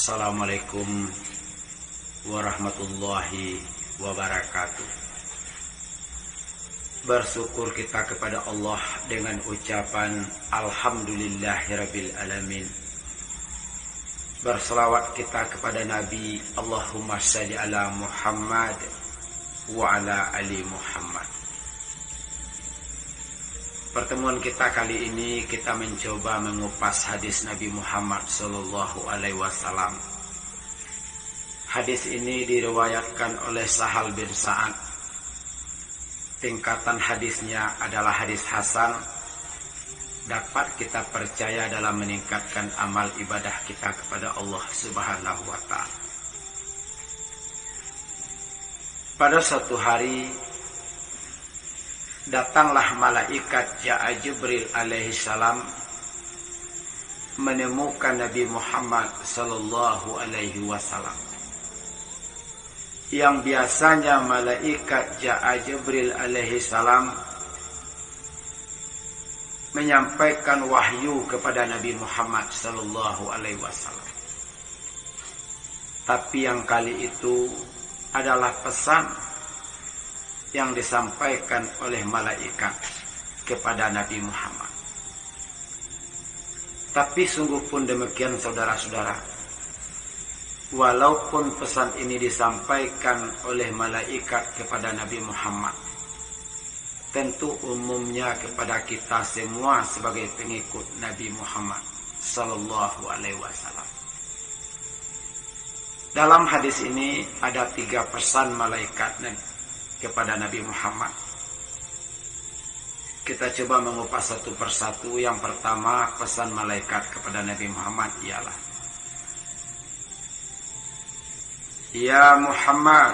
Assalamualaikum warahmatullahi wabarakatuh. Bersyukur kita kepada Allah dengan ucapan Alhamdulillahirabbil alamin. Berselawat kita kepada Nabi, Allahumma shalli ala Muhammad wa ala ali Muhammad. Pertemuan kita kali ini kita mencoba mengupas hadis Nabi Muhammad sallallahu alaihi wasallam. Hadis ini diriwayatkan oleh Sahal bin Sa'ad. Tingkatan hadisnya adalah hadis hasan. Dapat kita percaya dalam meningkatkan amal ibadah kita kepada Allah Subhanahu wa taala. Pada suatu hari datanglah malaikat Jibril alaihi salam menemukan Nabi Muhammad sallallahu alaihi wasallam. Yang biasanya malaikat Jibril alaihi salam menyampaikan wahyu kepada Nabi Muhammad sallallahu alaihi wasallam. Tapi yang kali itu adalah pesan yang disampaikan oleh malaikat kepada Nabi Muhammad. Tapi sungguh pun demikian saudara-saudara, walaupun pesan ini disampaikan oleh malaikat kepada Nabi Muhammad, tentu umumnya kepada kita semua sebagai pengikut Nabi Muhammad sallallahu alaihi wasallam. Dalam hadis ini ada 3 pesan malaikat kepada Nabi Muhammad. Kita coba mengupas satu persatu. Yang pertama, pesan malaikat kepada Nabi Muhammad ialah, Ya Muhammad,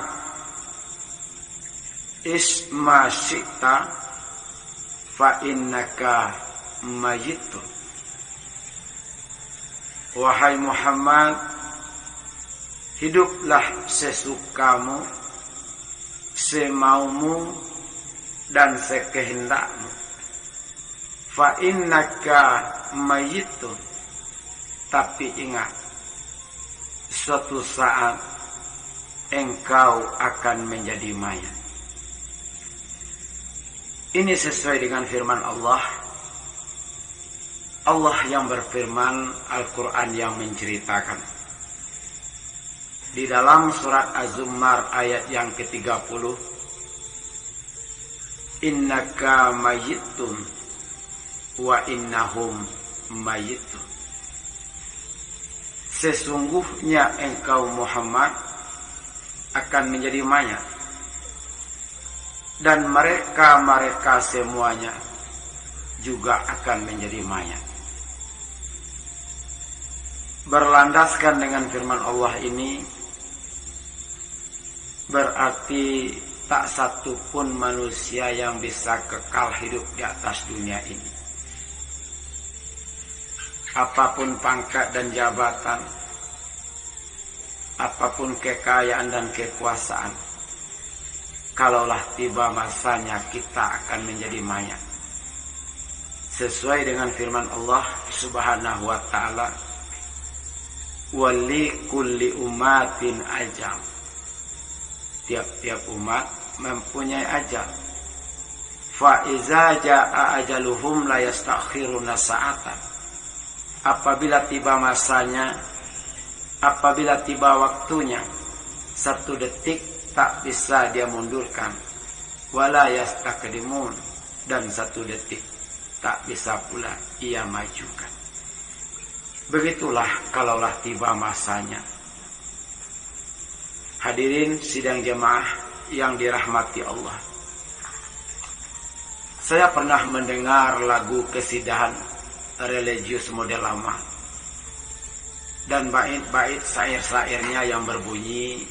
isma syi'ta fa innaka mayyitun. Wahai Muhammad, hiduplah sesukamu, semaumu dan sekehendakmu. Fa innaka mayyitun. Tapi ingat, suatu saat engkau akan menjadi mayat. Ini sesuai dengan firman Allah. Allah yang berfirman, Al-Quran yang menceritakan. Di dalam surat Az-Zumar ayat yang ke-30, Innaka mayyitun wa innahum mayyitun. Sesungguhnya engkau Muhammad akan menjadi mayat, dan mereka semuanya juga akan menjadi mayat. Berlandaskan dengan firman Allah ini, berarti tak satu pun manusia yang bisa kekal hidup di atas dunia ini. Apapun pangkat dan jabatan, apapun kekayaan dan kekuasaan, kalaulah tiba masanya kita akan menjadi mayat. Sesuai dengan firman Allah Subhanahu wa ta'ala, Wali kulli umatin ajal. Tiap-tiap umat mempunyai ajal. Fa iza jaa ajaluhum la yastakhiruna sa'atan. Apabila tiba masanya, apabila tiba waktunya, 1 detik tak bisa dia mundurkan. Wala yastaqdimun, dan 1 detik tak bisa pula ia majukan. Begitulah kalaulah tiba masanya. Hadirin sidang jemaah yang dirahmati Allah. Saya pernah mendengar lagu kesidahan religius model lama. Dan bait-bait syair-syairnya yang berbunyi,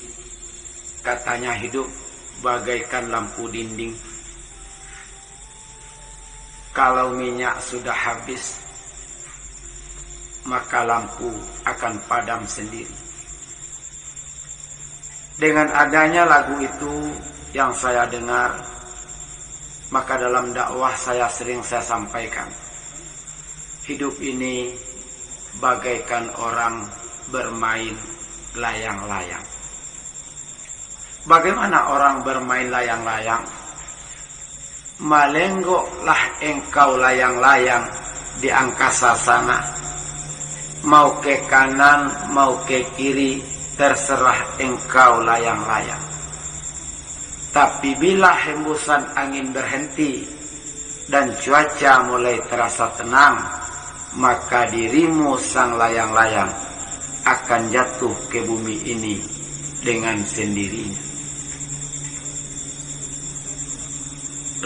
katanya hidup bagaikan lampu dinding. Kalau minyak sudah habis, maka lampu akan padam sendiri. Dengan adanya lagu itu yang saya dengar, maka dalam dakwah saya sering sampaikan, hidup ini bagaikan orang bermain layang-layang. Bagaimana orang bermain layang-layang? Malenggoklah engkau layang-layang di angkasa sana. Mau ke kanan, mau ke kiri, terserah engkau layang-layang. Tapi bila hembusan angin berhenti dan cuaca mulai terasa tenang, maka dirimu sang layang-layang akan jatuh ke bumi ini dengan sendirinya.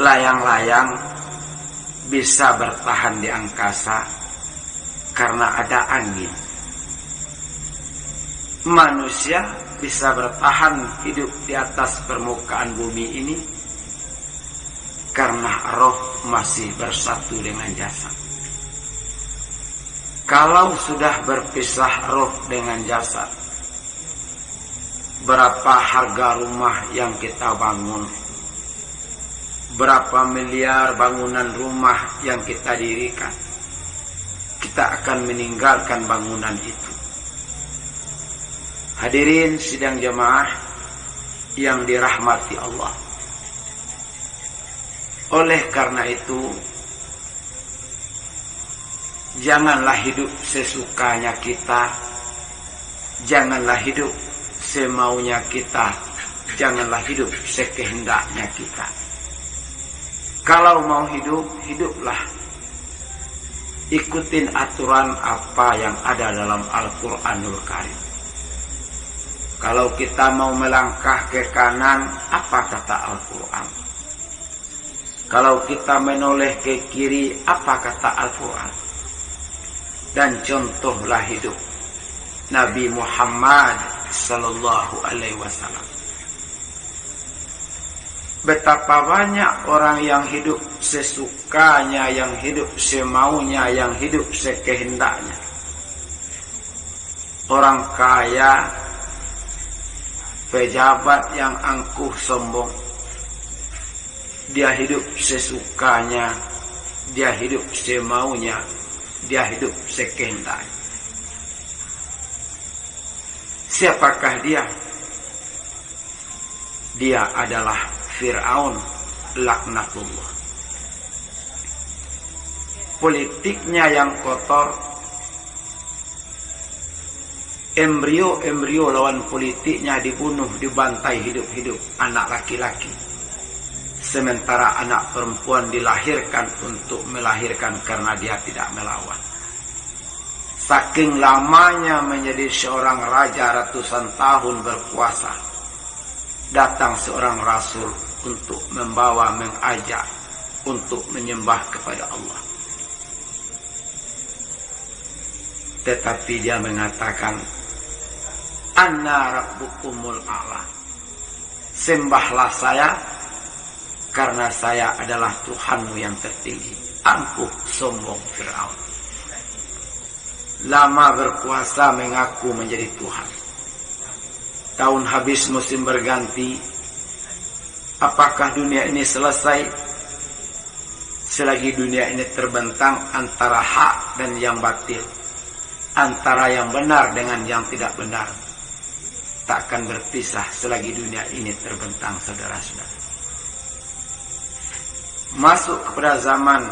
Layang-layang bisa bertahan di angkasa karena ada angin. Manusia bisa bertahan hidup di atas permukaan bumi ini karena roh masih bersatu dengan jasad. Kalau sudah berpisah roh dengan jasad, berapa harga rumah yang kita bangun, berapa miliar bangunan rumah yang kita dirikan, kita akan meninggalkan bangunan itu. Hadirin sidang jemaah yang dirahmati Allah. Oleh karena itu, janganlah hidup sesukanya kita, janganlah hidup semaunya kita, janganlah hidup sekehendaknya kita. Kalau mau hidup, hiduplah ikutin aturan apa yang ada dalam Al-Quranul Karim. Kalau kita mau melangkah ke kanan, apa kata Al-Quran? Kalau kita menoleh ke kiri, apa kata Al-Quran? Dan contohlah hidup Nabi Muhammad sallallahu alaihi wasallam. Betapa banyak orang yang hidup sesukanya, yang hidup semaunya, yang hidup sekehendaknya. Orang kaya, pejabat yang angkuh sombong, dia hidup sesukanya, dia hidup semaunya, dia hidup sekehendaknya. Siapakah dia? Dia adalah Fir'aun laknatullah. Politiknya yang kotor, embrio lawan politiknya dibunuh, dibantai hidup-hidup anak laki-laki. Sementara anak perempuan dilahirkan untuk melahirkan karena dia tidak melawan. Saking lamanya menjadi seorang raja ratusan tahun berkuasa, datang seorang rasul untuk membawa, mengajak untuk menyembah kepada Allah. Tetapi dia mengatakan, Anna rabbukumul a'la. Sembahlah saya karena saya adalah Tuhanmu yang tertinggi. Angkuh sombong Fir'aun. Lama berkuasa mengaku menjadi Tuhan. Tahun habis musim berganti. Apakah dunia ini selesai? Selagi dunia ini terbentang antara hak dan yang batil, antara yang benar dengan yang tidak benar, takkan berpisah selagi dunia ini terbentang, saudara-saudara. Masuk kepada zaman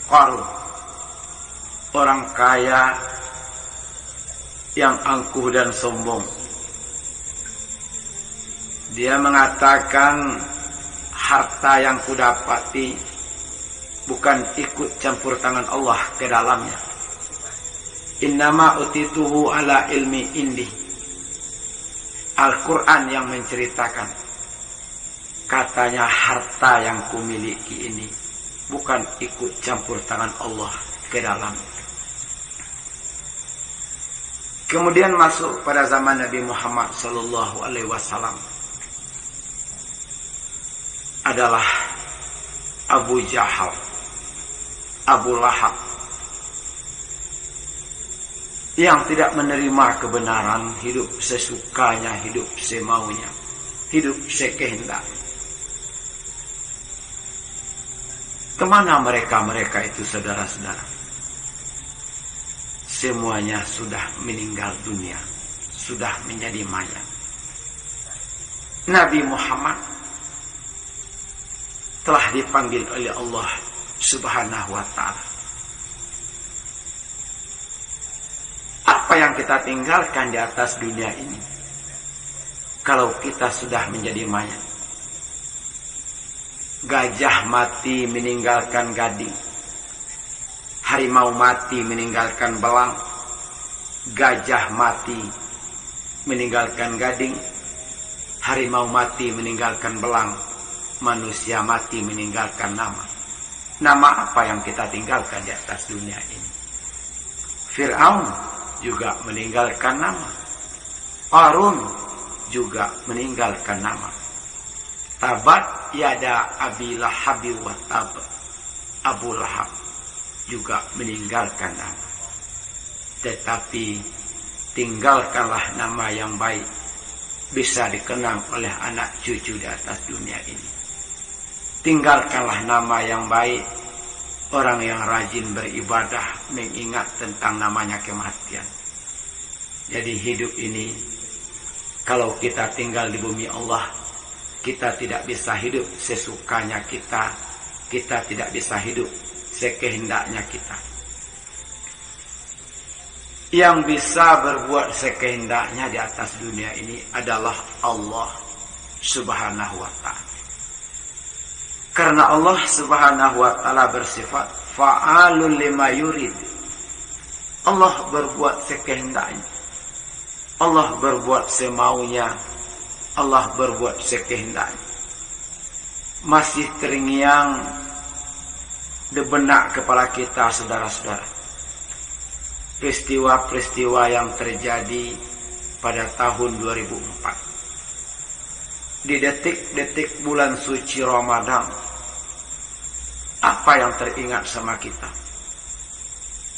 Qarun, orang kaya yang angkuh dan sombong. Dia mengatakan, harta yang kudapati bukan ikut campur tangan Allah ke dalamnya. Innama utituhu ala ilmi indi. Al-Quran yang menceritakan, katanya harta yang kumiliki ini bukan ikut campur tangan Allah ke dalamnya. Kemudian masuk pada zaman Nabi Muhammad sallallahu alaihi wasallam adalah Abu Jahal, Abu Lahab, yang tidak menerima kebenaran, hidup sesukanya, hidup semaunya, hidup sekehendaknya. Kemana mereka itu, saudara-saudara? semuanya sudah meninggal dunia, sudah menjadi mayat. Nabi Muhammad telah dipanggil oleh Allah Subhanahu wa ta'ala. Apa yang kita tinggalkan di atas dunia ini kalau kita sudah menjadi mayat? Gajah mati meninggalkan gading, harimau mati meninggalkan belang, gajah mati meninggalkan gading, harimau mati meninggalkan belang, manusia mati meninggalkan nama. Nama apa yang kita tinggalkan di atas dunia ini? Fir'aun juga meninggalkan nama, Qarun juga meninggalkan nama. Tabat yada Abi Lahab wa tab, Abu Lahab juga meninggalkan nama. Tetapi tinggalkanlah nama yang baik, bisa dikenang oleh anak cucu di atas dunia ini. Tinggalkanlah nama yang baik, orang yang rajin beribadah mengingat tentang namanya kematian. Jadi hidup ini, kalau kita tinggal di bumi Allah, kita tidak bisa hidup sesukanya kita, kita tidak bisa hidup sekehendaknya kita. Yang bisa berbuat sekehendaknya di atas dunia ini adalah Allah Subhanahu wa ta'ala. Karena Allah Subhanahu wa ta'ala bersifat fa'alul lima yurid. Allah berbuat sekehendaknya, Allah berbuat semaunya, Allah berbuat sekehendaknya. Masih terngiang di benak kepala kita, saudara-saudara, peristiwa-peristiwa yang terjadi pada tahun 2004. Di detik-detik bulan suci Ramadan, apa yang teringat sama kita?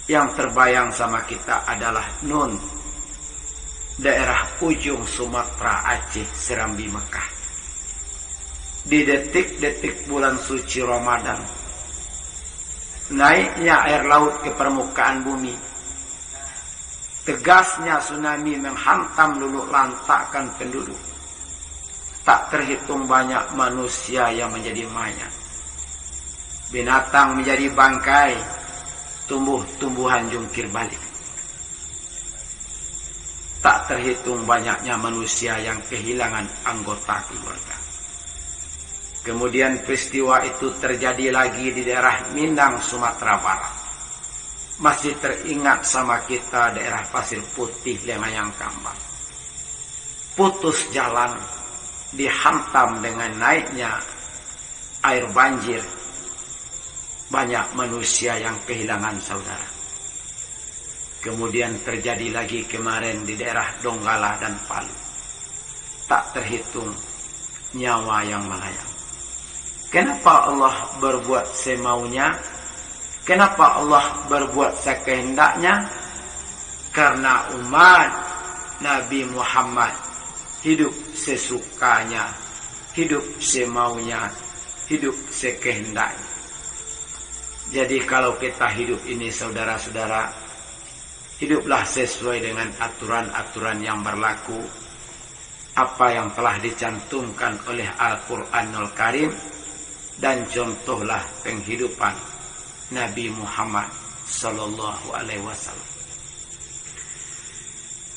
Yang terbayang sama kita adalah Nun, daerah ujung Sumatera, Aceh, Serambi, Mekah. Di detik-detik bulan suci Ramadan, naiknya air laut ke permukaan bumi, tegasnya tsunami menghantam luluh lantakkan penduduk. Tak terhitung banyak manusia yang menjadi mayat, binatang menjadi bangkai, tumbuh-tumbuhan jungkir balik. Tak terhitung banyaknya manusia yang kehilangan anggota keluarga. Kemudian peristiwa itu terjadi lagi di daerah Minang, Sumatera Barat. Masih teringat sama kita daerah Pasir Putih, Lenayang Kambang. Putus jalan, dihantam dengan naiknya air banjir. Banyak manusia yang kehilangan saudara. Kemudian terjadi lagi kemarin di daerah Donggala dan Palu. Tak terhitung nyawa yang melayang. Kenapa Allah berbuat semaunya? Kenapa Allah berbuat sekehendaknya? Karena umat Nabi Muhammad hidup sesukanya, hidup semaunya, hidup sekehendaknya. Jadi kalau kita hidup ini, saudara-saudara, hiduplah sesuai dengan aturan-aturan yang berlaku, apa yang telah dicantumkan oleh Al-Quranul Karim, dan contohlah penghidupan Nabi Muhammad Sallallahu Alaihi Wasallam.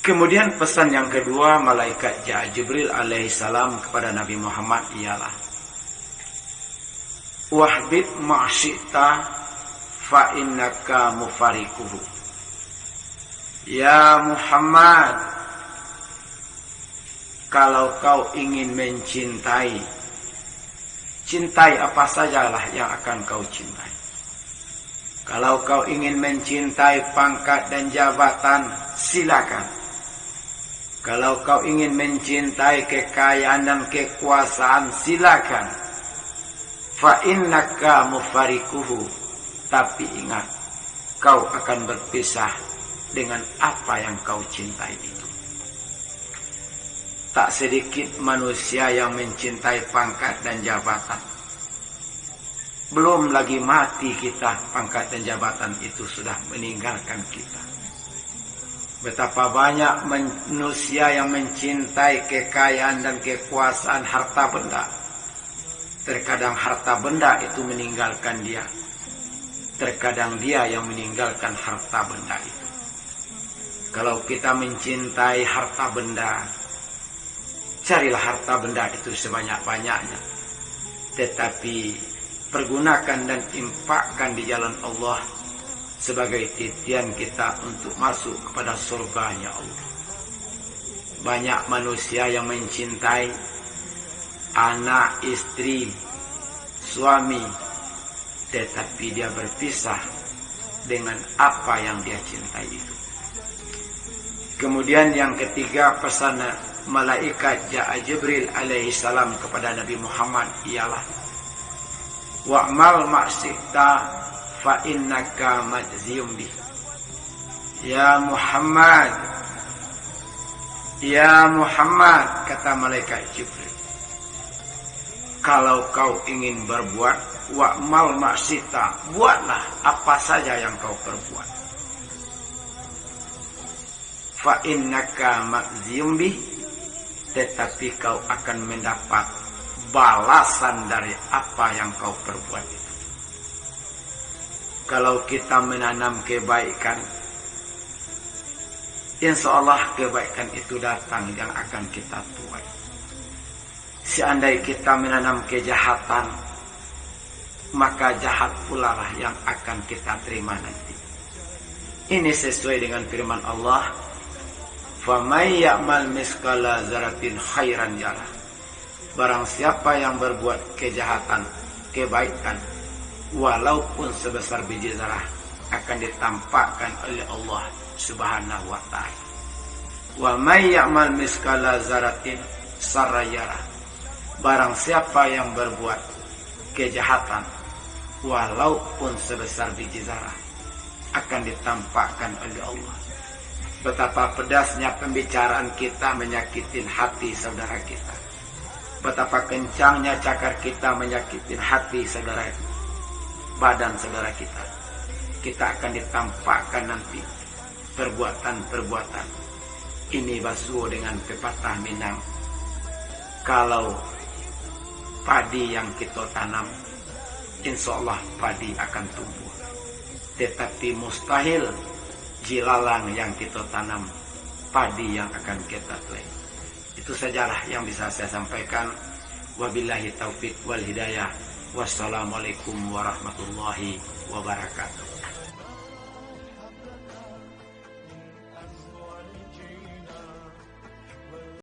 Kemudian pesan yang kedua malaikat Jibril alaihissalam kepada Nabi Muhammad ialah wahbib ma'syita fa innaka mufarikuhu. Ya Muhammad, kalau kau ingin mencintai, cintai apa sajalah yang akan kau cintai. Kalau kau ingin mencintai pangkat dan jabatan, silakan. Kalau kau ingin mencintai kekayaan dan kekuasaan, silakan. Fa innaka mufarikuhu. Tapi ingat, kau akan berpisah dengan apa yang kau cintai itu. Tak sedikit manusia yang mencintai pangkat dan jabatan. Belum lagi mati kita, pangkat dan jabatan itu sudah meninggalkan kita. Betapa banyak manusia yang mencintai kekayaan dan kekuasaan harta benda. Terkadang harta benda itu meninggalkan dia. Terkadang dia yang meninggalkan harta benda itu. Kalau kita mencintai harta benda, carilah harta benda itu sebanyak-banyaknya. Tetapi pergunakan dan infakkan di jalan Allah sebagai titian kita untuk masuk kepada surganya Allah. Banyak manusia yang mencintai anak, istri, suami, tetapi dia berpisah dengan apa yang dia cintai itu. Kemudian yang ketiga, pesan malaikat Jibril alaihi salam kepada Nabi Muhammad ialah wa'mal ma'syi'ta fa innaka majziyum bih. Ya Muhammad, kata malaikat Jibril, kalau kau ingin berbuat wa'mal ma'syi'ta, buatlah apa saja yang kau perbuat. Fa innaka majziyum bih, tetapi kau akan mendapat balasan dari apa yang kau perbuat itu. Kalau kita menanam kebaikan, insya Allah kebaikan itu datang yang akan kita tuai. Seandainya kita menanam kejahatan, maka jahat pula lah yang akan kita terima nanti. Ini sesuai dengan firman Allah, "Famay ya'mal miskala zaratin khairan yarah." Barang siapa yang berbuat kejahatan, kebaikan, walaupun sebesar biji zarah, akan ditampakkan oleh Allah Subhanahu wa ta'ala. Wa may ya'mal miskala zaratin sarayara. Barang siapa yang berbuat kejahatan, walaupun sebesar biji zarah, akan ditampakkan oleh Allah. Betapa pedasnya pembicaraan kita menyakitin hati saudara kita. Betapa kencangnya cakar kita menyakitin hati saudara, badan saudara kita. Kita akan ditampakkan nanti perbuatan-perbuatan. Ini basuh dengan pepatah Minang. Kalau padi yang kita tanam, insya Allah padi akan tumbuh. Tetapi mustahil jilalang yang kita tanam, padi yang akan kita tuai. Itu sajalah yang bisa saya sampaikan. Wabillahi taufik wal hidayah. Wassalamualaikum warahmatullahi wabarakatuh.